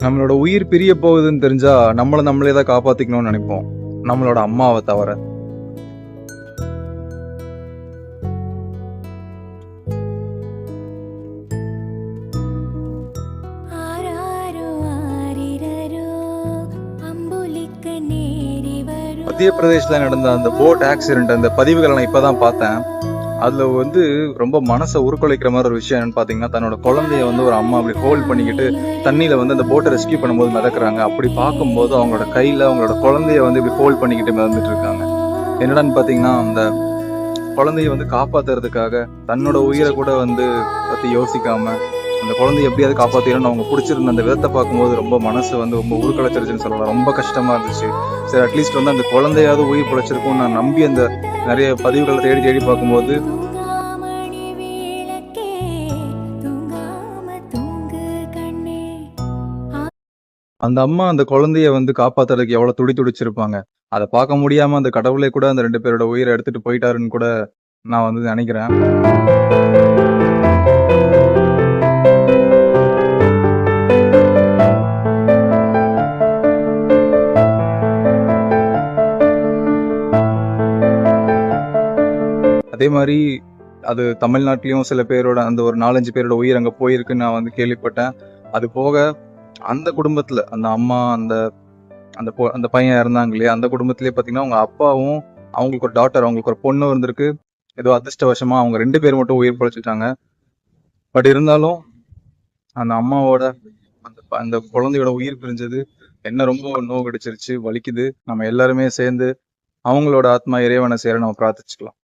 நம்மளோட உயிர் பிரிய போகுதுன்னு தெரிஞ்சா நம்மளை நம்மளே தான் காப்பாத்திக்கணும்னு நினைப்போம், நம்மளோட அம்மாவை தவிர. மத்திய பிரதேஷ்ல நடந்த அந்த போட் ஆக்சிடென்ட், அந்த பதிவுகளை நான் இப்பதான் பார்த்தேன். அதுல ரொம்ப மனசை உருக்குலைக்கிற மாதிரி ஒரு விஷயம் என்னன்னு பாத்தீங்கன்னா, தன்னோட குழந்தைய ஒரு அம்மா அப்படி ஹோல்ட் பண்ணிக்கிட்டு தண்ணியில அந்த போட்டை ரெஸ்கியூ பண்ணும்போது மிதக்குறாங்க. அப்படி பார்க்கும்போது அவங்களோட கையில அவங்களோட குழந்தைய இப்படி ஹோல்ட் பண்ணிக்கிட்டு மிதந்துட்டு இருக்காங்க. என்னடான்னு பாத்தீங்கன்னா, அந்த குழந்தைய காப்பாத்துறதுக்காக தன்னோட உயிரை கூட பத்தி யோசிக்காம அந்த குழந்தைய எப்படியாவது காப்பாத்திரன்னு அவங்க பிடிச்சிருந்த அந்த விதத்தை பார்க்கும்போது ரொம்ப மனசு ரொம்ப உருக்கலைச்சிருச்சுன்னு சொல்லலாம். ரொம்ப கஷ்டமா இருந்துச்சு. சரி, அட்லீஸ்ட் அந்த குழந்தையாவது உயிர் பிழைச்சிருக்கும் நான் நம்பி அந்த நிறைய பதிவுகளை தேடி தேடி பார்க்கும்போது அந்த அம்மா அந்த குழந்தைய காப்பாத்துறதுக்கு எவ்வளவு துடிச்சிருப்பாங்க. அதை பார்க்க முடியாம அந்த கடவுளே கூட அந்த 2 பேரோட உயிரை எடுத்துட்டு போயிட்டாருன்னு கூட நான் நினைக்கிறேன். அதே மாதிரி அது தமிழ்நாட்டிலயும் சில பேரோட அந்த ஒரு 4-5 பேரோட உயிர் அங்க போயிருக்குன்னு நான் கேள்விப்பட்டேன். அது போக அந்த குடும்பத்துல அந்த அம்மா அந்த அந்த அந்த பையன் இறந்தாங்க இல்லையா, அந்த குடும்பத்திலேயே பாத்தீங்கன்னா அவங்க அப்பாவும் அவங்களுக்கு ஒரு டாட்டர், அவங்களுக்கு ஒரு பொண்ணு இருந்திருக்கு. ஏதோ அதிர்ஷ்டவசமா அவங்க 2 பேர் மட்டும் உயிர் பிழைச்சிட்டாங்க. பட் இருந்தாலும் அந்த அம்மாவோட அந்த அந்த குழந்தையோட உயிர் பிரிஞ்சது என்ன ரொம்ப நோவு அடிச்சிருச்சு, வலிக்குது. நம்ம எல்லாருமே சேர்ந்து அவங்களோட ஆத்மா இறைவனை சேர நம்ம பிரார்த்திச்சுக்கலாம்.